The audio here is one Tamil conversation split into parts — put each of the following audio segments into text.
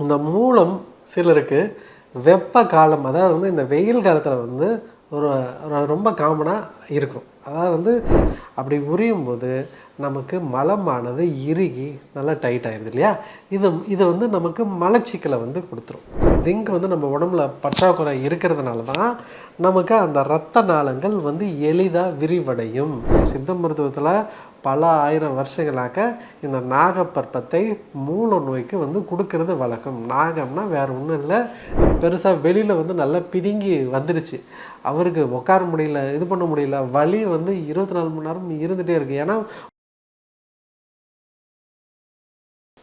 இந்த மூலம் சிலருக்கு வெப்ப காலம், அதாவது வந்து இந்த வெயில் காலத்தில் வந்து ஒரு ரொம்ப காமனாக இருக்கும். அதாவது வந்து அப்படி உரியும் போது நமக்கு மலமானது இறுகி நல்லா டைட் ஆயிடுது இல்லையா? இது வந்து நமக்கு மலச்சிக்கலை வந்து கொடுத்துரும். ஜிங்க் வந்து நம்ம உடம்புல பற்றாக்குறை இருக்கிறதுனால தான் நமக்கு அந்த இரத்த நாளங்கள் வந்து எளிதாக விரிவடையும். சித்த மருத்துவத்தில் பல ஆயிரம் வருஷங்களாக இந்த நாகப்பற்பத்தை மூல நோய்க்கு வந்து கொடுக்கறது வழக்கம். நாகம்னா வேறு ஒன்றும் இல்லை, பெருசாக வெளியில் வந்து நல்லா பிதுங்கி வந்துடுச்சு, அவருக்கு உட்கார முடியல, இது பண்ண முடியல, வலி வந்து 24 மணி நேரம் இருந்துகிட்டே இருக்குது. ஏன்னா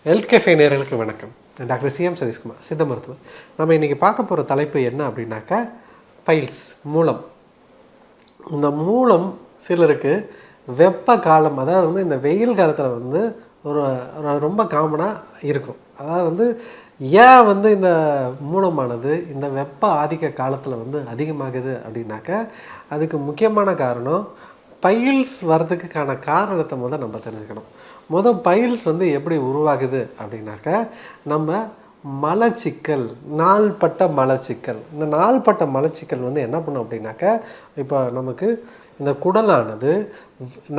ஹெல்த் கேஃபே நேயர்களுக்கு வணக்கம். நான் டாக்டர் சிஎம் சதீஷ்குமார், சித்த மருத்துவர். நம்ம இன்றைக்கி பார்க்க போகிற தலைப்பு என்ன அப்படின்னாக்கா பைல்ஸ், மூலம். இந்த மூலம் சிலருக்கு வெப்ப காலம், அதாவது வந்து இந்த வெயில் காலத்தில் வந்து ஒரு ரொம்ப காமனாக இருக்கும். அதாவது வந்து ஏன் வந்து இந்த மூலமானது இந்த வெப்ப ஆதிக்க காலத்தில் வந்து அதிகமாகுது அப்படின்னாக்கா அதுக்கு முக்கியமான காரணம் பைல்ஸ் வர்றதுக்கான காரணத்தை நம்ம தெரிஞ்சுக்கணும். பைல்ஸ் வந்து எப்படி உருவாகுது அப்படின்னாக்கா நம்ம மலச்சிக்கல், நாள்பட்ட மலச்சிக்கல். இந்த நாள்பட்ட மலச்சிக்கல் வந்து என்ன பண்ணும் அப்படின்னாக்கா, இப்போ நமக்கு இந்த குடலானது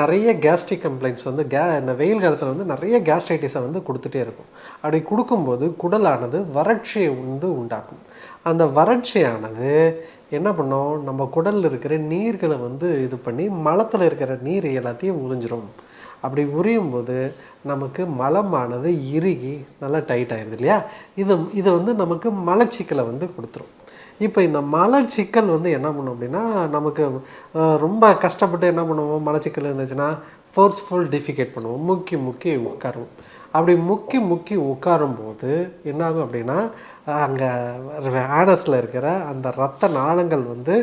நிறைய கேஸ்ட்ரிக் கம்ப்ளைண்ட்ஸ் வந்து இந்த வெயில் காலத்தில் வந்து நிறைய கேஸ்ட்ரைட்டிஸை வந்து கொடுத்துட்டே இருக்கும். அப்படி கொடுக்கும்போது குடலானது வறட்சியை வந்து உண்டாக்கும். அந்த வறட்சியானது என்ன பண்ணோம், நம்ம குடலில் இருக்கிற நீர்களை வந்து இது பண்ணி மலத்தில் இருக்கிற நீர் எல்லாத்தையும் உறிஞ்சிரும். அப்படி உரியும் போது நமக்கு மலமானது இறுகி நல்லா டைட் ஆயிடுது இல்லையா? இது வந்து நமக்கு மலச்சிக்கலை வந்து கொடுத்துரும். இப்போ இந்த மலச்சிக்கல் வந்து என்ன பண்ணும் அப்படின்னா, நமக்கு ரொம்ப கஷ்டப்பட்டு என்ன பண்ணுவோம், மலச்சிக்கல் இருந்துச்சுன்னா ஃபோர்ஸ்ஃபுல் டிஃபிகேட் பண்ணுவோம், முக்கி உட்காருவோம். அப்படி முக்கி உட்காரும்போது என்னாகும் அப்படின்னா, அங்கே ஆனஸில் இருக்கிற அந்த இரத்த நாளங்கள் வந்து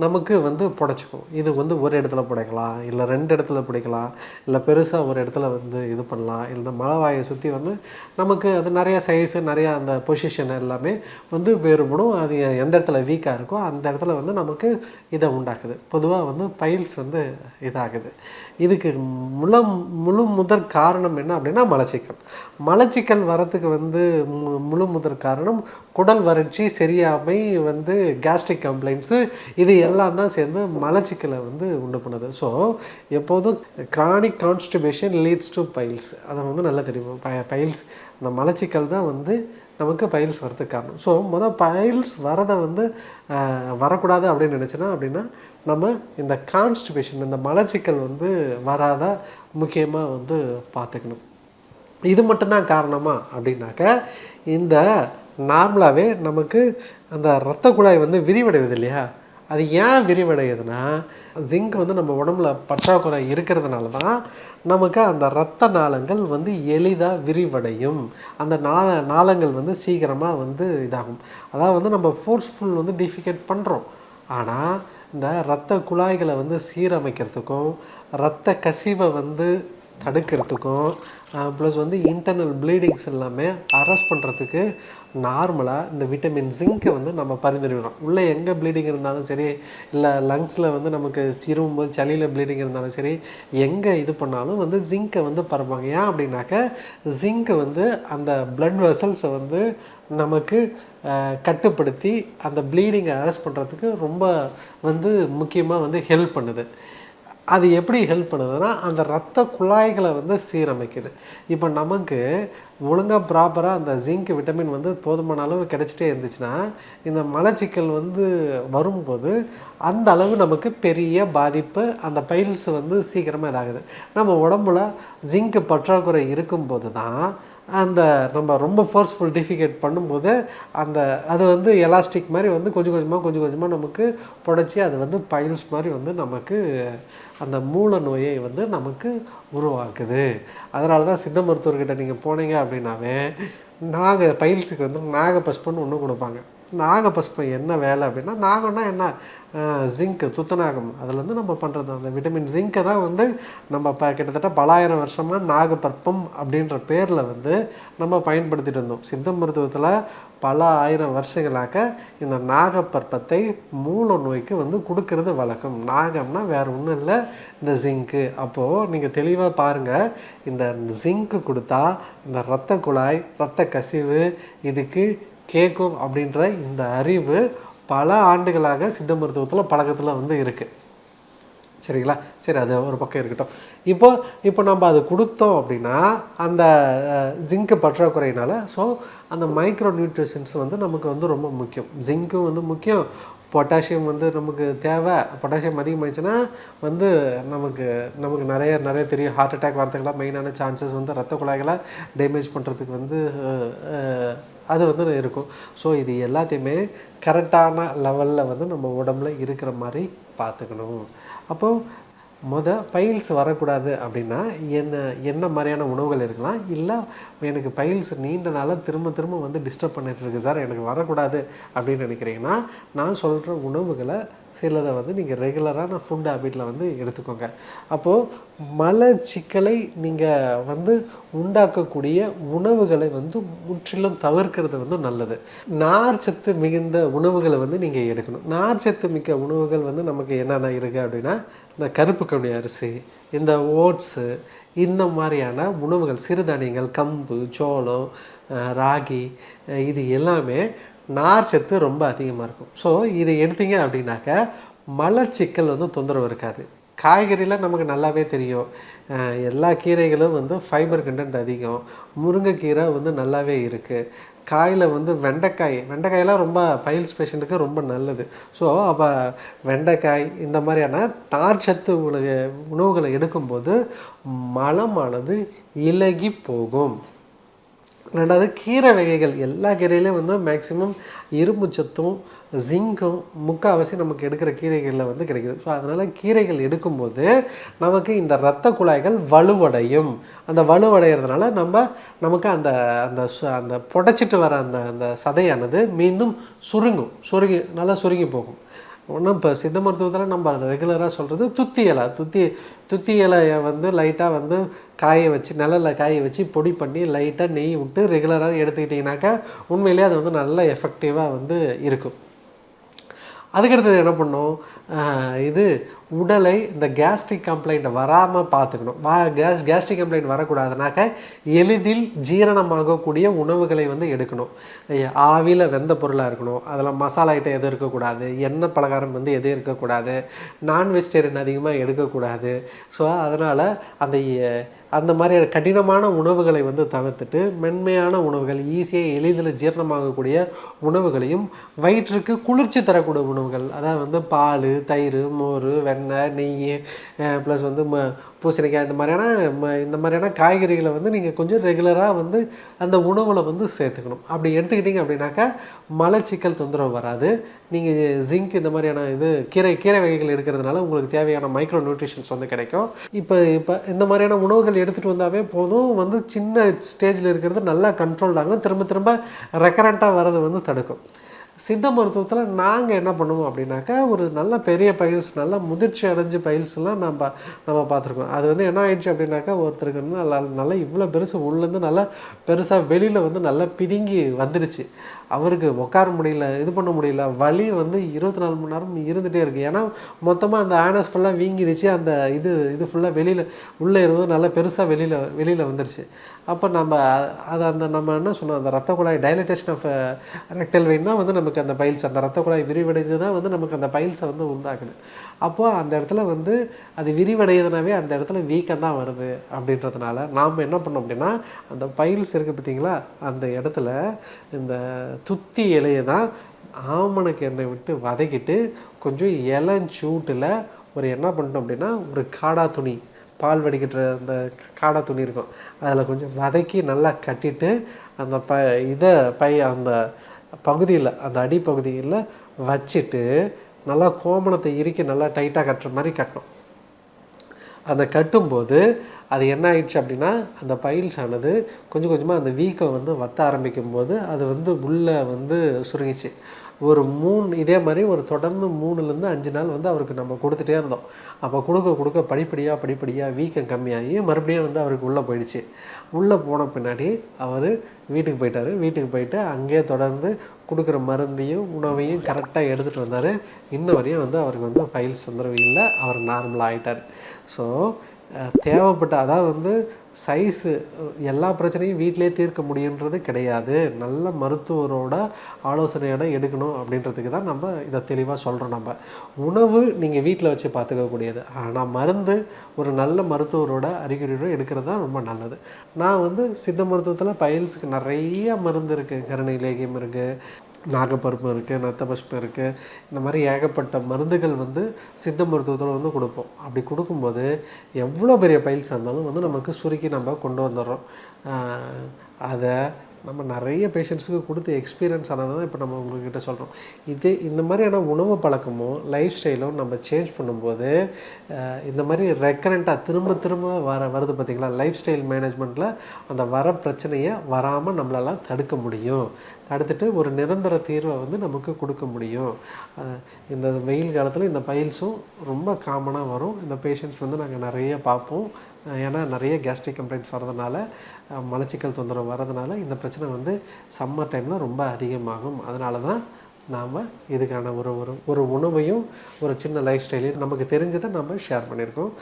நமக்கு வந்து புடைச்சிக்கும். இது வந்து ஒரு இடத்துல புடைக்கலாம், இல்லை 2 இடத்துல புடைக்கலாம், இல்லை பெருசாக ஒரு இடத்துல வந்து இது பண்ணலாம். இல்லை மலவாயை சுற்றி வந்து நமக்கு அது நிறையா சைஸு, நிறையா அந்த பொசிஷன் எல்லாமே வந்து வேறுபடும். அது எந்த இடத்துல வீக்காக இருக்கோ அந்த இடத்துல வந்து நமக்கு இதை உண்டாக்குது. பொதுவாக வந்து பைல்ஸ் வந்து இதாகுது. இதுக்கு முழு முதற் காரணம் என்ன அப்படின்னா மலச்சிக்கல் வரத்துக்கு வந்து முழு முதற் காரணம் குடல் வறட்சி, சரியாமை, வந்து கேஸ்ட்ரிக் கம்ப்ளைண்ட்ஸு, இது எல்லாம் தான் சேர்ந்து மலச்சிக்கலை வந்து உண்டு பண்ணுது. ஸோ எப்போதும் chronic constipation leads to piles, அதை வந்து நல்லா தெரியும். பைல்ஸ், இந்த மலச்சிக்கல் தான் வந்து நமக்கு பைல்ஸ் வரதுக்கு காரணம். ஸோ பைல்ஸ் வரதை வந்து வரக்கூடாது அப்படின்னு நினச்சினா அப்படின்னா நம்ம இந்த கான்ஸ்டிபேஷன், இந்த மலச்சிக்கல் வந்து வராத முக்கியமாக வந்து பார்த்துக்கணும். இது மட்டும்தான் காரணமா அப்படின்னாக்க, இந்த நார்மலாகவே நமக்கு அந்த இரத்த குழாய் வந்து விரிவடைவது இல்லையா? அது ஏன் விரிவடையுதுன்னா, ஜிங்க் வந்து நம்ம உடம்புல பற்றாக்குறை இருக்கிறதுனால தான் நமக்கு அந்த இரத்த நாளங்கள் வந்து எளிதாக விரிவடையும். அந்த நாளங்கள் வந்து சீக்கிரமாக வந்து இதாகும். அதாவது வந்து நம்ம ஃபோர்ஸ்ஃபுல் வந்து டிஃபிகேட் பண்ணுறோம். ஆனால் இந்த இரத்த குழாய்களை வந்து சீரமைக்கிறதுக்கும், இரத்த கசிவை வந்து தடுக்கிறதுக்கும், ப்ளஸ் வந்து இன்டர்னல் ப்ளீடிங்ஸ் எல்லாமே அரெஸ்ட் பண்ணுறதுக்கு நார்மலாக இந்த விட்டமின் ஜிங்கை வந்து நம்ம பரிந்துரைக்கிறோம். உள்ளே எங்கே ப்ளீடிங் இருந்தாலும் சரி, இல்லை லங்ஸில் வந்து நமக்கு சிறும்போது சளியில் ப்ளீடிங் இருந்தாலும் சரி, எங்கே இது பண்ணாலும் வந்து ஜிங்கை வந்து பரப்பாங்க. ஏன் அப்படின்னாக்க, ஜிங்கை வந்து அந்த பிளட் வெசல்ஸை வந்து நமக்கு கட்டுப்படுத்தி அந்த ப்ளீடிங்கை அரெஸ்ட் பண்ணுறதுக்கு ரொம்ப வந்து முக்கியமாக வந்து ஹெல்ப் பண்ணுது. அது எப்படி ஹெல்ப் பண்ணுதுன்னா, அந்த இரத்த குழாய்களை வந்து சீரமைக்குது. இப்போ நமக்கு ஒழுங்காக ப்ராப்பராக அந்த ஜிங்க் விட்டமின் வந்து போதுமான அளவு கிடச்சிட்டே இருந்துச்சுன்னா, இந்த மலச்சிக்கல் வந்து வரும்போது அந்த அளவு நமக்கு பெரிய பாதிப்பு, அந்த பைல்ஸ் வந்து சீக்கிரமாக இதாகுது. நம்ம உடம்புல ஜிங்க் பற்றாக்குறை இருக்கும்போது தான் அந்த நம்ம ரொம்ப ஃபோர்ஸ்ஃபுல் டிஃபிகேட் பண்ணும்போது அது வந்து எலாஸ்டிக் மாதிரி வந்து கொஞ்சம் கொஞ்சமாக நமக்கு புடைச்சி அது வந்து பைல்ஸ் மாதிரி வந்து நமக்கு அந்த மூல நோயை வந்து நமக்கு உருவாக்குது. அதனால தான் சித்த மருத்துவர்கிட்ட நீங்கள் போனீங்க அப்படின்னாவே பைல்ஸுக்கு வந்து நாகபஸ்பம்னு ஒன்று கொடுப்பாங்க. நாகபஸ்பம் என்ன வேலை அப்படின்னா, நாகம்னா என்ன, ஜிங்க்கு, துத்தநாகம், அதுலேருந்து நம்ம பண்ணுறது அந்த விட்டமின் ஜிங்கை தான் வந்து நம்ம கிட்டத்தட்ட பல ஆயிரம் வருஷமாக நாகப்பற்பம் அப்படின்ற பேரில் வந்து நம்ம பயன்படுத்திட்டு இருந்தோம். சித்த மருத்துவத்தில் பல ஆயிரம் வருஷங்களாக இந்த நாகப்பற்பத்தை மூல நோய்க்கு வந்து கொடுக்கறது வழக்கம். நாகம்னா வேறு ஒன்றும் இல்லை, இந்த ஜிங்க்கு. அப்போது நீங்கள் தெளிவாக பாருங்கள், இந்த ஜிங்க்கு கொடுத்தா இந்த இரத்த குழாய், இரத்த கசிவு இதுக்கு கேட்கும் அப்படின்ற இந்த அறிவு பல ஆண்டுகளாக சித்த மருத்துவத்தில் பழக்கத்தில் வந்து இருக்குது. சரிங்களா? சரி, அது ஒரு பக்கம் இருக்கட்டும். இப்போ நம்ம அது கொடுத்தோம் அப்படின்னா அந்த ஜிங்க்கு பற்றாக்குறையினால அந்த மைக்ரோ நியூட்ரிஷன்ஸ் வந்து நமக்கு வந்து ரொம்ப முக்கியம். ஜிங்க்கும் வந்து முக்கியம், பொட்டாசியம் வந்து நமக்கு தேவை. பொட்டாசியம் அதிகமாகிடுச்சுன்னா வந்து நமக்கு நிறைய தெரியும், ஹார்ட் அட்டாக் வரதுக்கெல்லாம் மெயினான சான்சஸ் வந்து ரத்த குழாய்களை டேமேஜ் பண்ணுறதுக்கு வந்து அது வந்து இருக்கும். இது எல்லாத்தையுமே கரெக்டான லெவலில் வந்து நம்ம உடம்புல இருக்கிற மாதிரி பார்த்துக்கணும். அப்போது பைல்ஸ் வரக்கூடாது அப்படின்னா என்ன மாதிரியான உணவுகள் இருக்கலாம், இல்லை எனக்கு பைல்ஸ் நீண்ட நாளாக திரும்ப வந்து டிஸ்டர்ப் பண்ணிட்டு இருக்கு சார், எனக்கு வரக்கூடாது அப்படின்னு நினைக்கிறீங்கன்னா, நான் சொல்கிற உணவுகளை சிலதை வந்து நீங்கள் ரெகுலரான ஃபுட் ஹேபிட்டில் வந்து எடுத்துக்கோங்க. அப்போது மலச்சிக்கலை நீங்கள் வந்து உண்டாக்கக்கூடிய உணவுகளை வந்து முற்றிலும் தவிர்க்கிறது வந்து நல்லது. நார்ச்சத்து மிகுந்த உணவுகளை வந்து நீங்கள் எடுக்கணும். நார்ச்சத்து மிக்க உணவுகள் வந்து நமக்கு என்னென்ன இருக்குது அப்படின்னா, இந்த கருப்பு கவுனி அரிசி, இந்த ஓட்ஸு, இந்த மாதிரியான உணவுகள், சிறுதானியங்கள், கம்பு, சோளம், ராகி, இது எல்லாமே நார்ச்சத்து ரொம்ப அதிகமாக இருக்கும். இதை எடுத்தீங்க அப்படின்னாக்க மலச்சிக்கல் வந்து தொந்தரவு இருக்காது. காய்கறியில் நமக்கு நல்லாவே தெரியும், எல்லா கீரைகளும் வந்து ஃபைபர் கண்டென்ட் அதிகம். முருங்கைக்கீரை வந்து நல்லாவே இருக்குது. காயில் வந்து வெண்டைக்காயெல்லாம் ரொம்ப பைல்ஸ் பேஷண்ட்டுக்கு ரொம்ப நல்லது. அப்போ வெண்டைக்காய் இந்த மாதிரியான நார்ச்சத்து உணவுகளை எடுக்கும்போது மலமானது இலகி போகும். ரெண்டாவது, கீரை வகைகள், எல்லா கீரையிலையும் வந்து மேக்ஸிமம் இரும்பு சத்தும் ஜிங்கும் முக்கால்வாசி நமக்கு எடுக்கிற கீரைகளில் வந்து கிடைக்குது. அதனால் கீரைகள் எடுக்கும்போது நமக்கு இந்த இரத்த குழாய்கள் வலுவடையும். அந்த வலுவடைகிறதுனால நமக்கு அந்த அந்த அந்த புடைச்சிட்டு வர அந்த சதையானது மீண்டும் நல்லா சுருங்கி போகும். ஒன்றும் இப்போ சித்த மருத்துவத்தில் நம்ம ரெகுலராக சொல்கிறது துத்தி இலையை வந்து லைட்டாக வந்து காய வச்சு, நிழலில் காய வச்சு பொடி பண்ணி லைட்டாக நெய் விட்டு ரெகுலராக எடுத்துக்கிட்டிங்கனாக்கா உண்மையிலே அது வந்து நல்ல எஃபெக்டிவாக வந்து இருக்கும். அதுக்கடுத்தது என்ன பண்ணணும், இது உடலை இந்த கேஸ்ட்ரிக் கம்ப்ளைண்ட் வராமல் பார்த்துக்கணும். கேஸ்ட்ரிக் கம்ப்ளைண்ட் வரக்கூடாதுனாக்க எளிதில் ஜீரணமாகக்கூடிய உணவுகளை வந்து எடுக்கணும். ஆவியில் வெந்த பொருளாக இருக்கணும், அதில் மசாலா ஐட்டம் எதுவும் இருக்கக்கூடாது, எண்ணெய் பலகாரம் வந்து எதுவும் இருக்கக்கூடாது, நான் வெஜிடேரியன் அதிகமாக எடுக்கக்கூடாது. அதனால் அந்த மாதிரி கடினமான உணவுகளை வந்து தவிர்த்துட்டு மென்மையான உணவுகள், ஈஸியாக எளிதில் ஜீரணமாகக்கூடிய உணவுகளையும் வயிற்றுக்கு குளிர்ச்சி தரக்கூடிய உணவுகள், அதாவது வந்து பால், தயிர், மோர், வெண்ணெய், நெய், ப்ளஸ் வந்து பூசணிக்காய், இந்த மாதிரியான காய்கறிகளை வந்து நீங்கள் கொஞ்சம் ரெகுலராக வந்து அந்த உணவில் வந்து சேர்த்துக்கணும். அப்படி எடுத்துக்கிட்டிங்க அப்படின்னாக்கா மலச்சிக்கல் தொந்தரவு வராது. நீங்கள் ஜிங்க் இந்த மாதிரியான கீரை வகைகள் எடுக்கிறதுனால உங்களுக்கு தேவையான மைக்ரோ நியூட்ரிஷன்ஸ் வந்து கிடைக்கும். இப்போ இந்த மாதிரியான உணவுகள் எடுத்துகிட்டு வந்தாவே போதும், வந்து சின்ன ஸ்டேஜில் இருக்கிறது நல்லா கண்ட்ரோல்ட் ஆகும், திரும்ப ரெக்கரண்ட்டாக வர்றது வந்து தடுக்கும். சித்த மருத்துவத்தில் நாங்கள் என்ன பண்ணுவோம் அப்படின்னாக்கா, ஒரு நல்ல பெரிய பைல்ஸ், நல்லா முதிர்ச்சி அடைஞ்ச பைல்ஸ்லாம் நம்ம பார்த்துருக்கோம். அது வந்து என்ன ஆயிடுச்சு அப்படின்னாக்கா, ஒருத்தருக்கு வந்து நல்லா இவ்வளோ பெருசு உள்ளேருந்து நல்லா பெருசாக வெளியில் வந்து நல்லா பிதுங்கி வந்துடுச்சு. அவருக்கு உட்கார முடியல, இது பண்ண முடியல, வலி வந்து 24 மணி நேரம் இருந்துகிட்டே இருக்குது. ஏன்னா மொத்தமாக அந்த ஆனஸ் ஃபுல்லாக வீங்கிடுச்சு, அந்த இது ஃபுல்லாக உள்ளே இருந்தது நல்லா பெருசாக வெளியில் வந்துடுச்சு. அப்போ நம்ம என்ன சொன்னோம், அந்த ரத்த குழாய் டைலட்டேஷன் ஆஃப் ரெக்டல் வெயின் தான் வந்து நமக்கு அந்த பைல்ஸ், அந்த ரத்த குழாய் விரிவடைஞ்சு தான் வந்து நமக்கு அந்த பைல்ஸை வந்து உண்டாக்குது. அப்போது அந்த இடத்துல வந்து அது விரிவடையதுனாவே அந்த இடத்துல வீக்கம் தான் வருது. அப்படின்றதுனால நாம் என்ன பண்ணோம் அப்படின்னா, அந்த பைல்ஸ் இருக்குது பார்த்தீங்களா, அந்த இடத்துல இந்த துத்தி இலையை தான் ஆமணக்கு எண்ணெய் விட்டு வதக்கிட்டு கொஞ்சம் இளஞ்சூட்டில் என்ன பண்ணிட்டோம் அப்படின்னா, ஒரு காடா துணி, பால் வடிக்கிற அந்த காடா துணி இருக்கும், அதில் கொஞ்சம் வதக்கி நல்லா கட்டிட்டு அந்த அந்த பகுதியில், அந்த அடிப்பகுதியில் வச்சுட்டு நல்லா கோமணத்தை இறுக்கி நல்லா டைட்டாக கட்டுற மாதிரி கட்டணும். அதை கட்டும்போது அது என்ன ஆயிடுச்சு அப்படின்னா அந்த பைல்ஸ் ஆனது கொஞ்சம் கொஞ்சமாக அந்த வீக்கம் வந்து வத்த ஆரம்பிக்கும் போது அது வந்து உள்ளே வந்து சுருங்கிச்சு. ஒரு 3 இதே மாதிரி ஒரு தொடர்ந்து 3லேருந்து 5 நாள் வந்து அவருக்கு நம்ம கொடுத்துட்டே இருந்தோம். அப்போ கொடுக்க கொடுக்க படிப்படியாக வீக்கம் கம்மியாகி மறுபடியும் வந்து அவருக்கு உள்ளே போயிடுச்சு. உள்ளே போன பின்னாடி அவர் வீட்டுக்கு போயிட்டார். வீட்டுக்கு போயிட்டு அங்கேயே தொடர்ந்து கொடுக்குற மருந்தையும் உணவையும் கரெக்டாக எடுத்துகிட்டு வந்தார். இன்ன வரையும் வந்து அவருக்கு வந்து பைல்ஸ் தொந்தரவு இல்லை. அவர் நார்மலாக ஆகிட்டார். ஸோ தேவைப்பட்ட அதாவது வந்து சைஸு எல்லா பிரச்சனையும் வீட்டிலே தீர்க்க முடியுன்றது கிடையாது. நல்ல மருத்துவரோட ஆலோசனையோட எடுக்கணும் அப்படின்றதுக்கு தான் நம்ம இதை தெளிவாக சொல்கிறோம். நம்ம உணவு நீங்கள் வீட்டில் வச்சு பார்த்துக்கக்கூடியது, ஆனால் மருந்து ஒரு நல்ல மருத்துவரோட அறிகுறியோடு எடுக்கிறது தான் ரொம்ப நல்லது. நான் வந்து சித்த மருத்துவத்தில் பைல்ஸுக்கு நிறைய மருந்து இருக்குது. கருணை லேகியம் இருக்குது, நாகப்பருப்பு இருக்குது, நத்தபஷ்பம் இருக்குது. இந்த மாதிரி ஏகப்பட்ட மருந்துகள் வந்து சித்த மருத்துவத்தில் வந்து கொடுப்போம். அப்படி கொடுக்கும்போது எவ்வளோ பெரிய பைல்ஸாக இருந்தாலும் வந்து நமக்கு சுருக்கி நம்ம கொண்டு வந்துடுறோம். அதை நம்ம நிறைய பேஷண்ட்ஸுக்கு கொடுத்து எக்ஸ்பீரியன்ஸ் ஆனது தான் இப்போ நம்ம உங்கள்கிட்ட சொல்கிறோம். இந்த மாதிரியான உணவு பழக்கமும் லைஃப் ஸ்டைலும் நம்ம சேஞ்ச் பண்ணும்போது இந்த மாதிரி ரெக்கரண்ட்டாக திரும்ப வருது பார்த்திங்களா. லைஃப் ஸ்டைல் மேனேஜ்மெண்ட்டில் அந்த வர பிரச்சனையை வராமல் நம்மளால் தடுக்க முடியும். தடுத்துட்டு ஒரு நிரந்தர தீர்வை வந்து நமக்கு கொடுக்க முடியும். இந்த வெயில் காலத்தில் இந்த பைல்ஸும் ரொம்ப காமனாக வரும். இந்த பேஷண்ட்ஸ் வந்து நாங்கள் நிறைய பார்ப்போம். ஏன்னா நிறைய கேஸ்ட்ரிக் கம்ப்ளைண்ட்ஸ் வரதுனால, மலச்சிக்கல் தொந்தரவு வரதுனால இந்த பிரச்சனை வந்து சம்மர் டைமில் ரொம்ப அதிகமாகும். அதனால தான் நாம் இதுக்கான ஒரு உணவையும் ஒரு சின்ன லைஃப் ஸ்டைலையும் நமக்கு தெரிஞ்சதை நம்ம ஷேர் பண்ணியிருக்கோம்.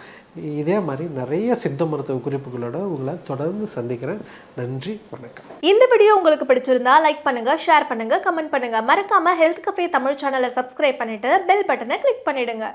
இதே மாதிரி நிறைய சித்த மருத்துவ குறிப்புகளோட உங்களை தொடர்ந்து சந்திக்கிறேன். நன்றி, வணக்கம். இந்த வீடியோ உங்களுக்கு பிடிச்சிருந்தா லைக் பண்ணுங்க, ஷேர் பண்ணுங்க, கமெண்ட் பண்ணுங்க. மறக்காம ஹெல்த் கஃபே தமிழ் சேனலை சப்ஸ்கிரைப் பண்ணிட்டு பெல் பட்டனை கிளிக் பண்ணிடுங்க.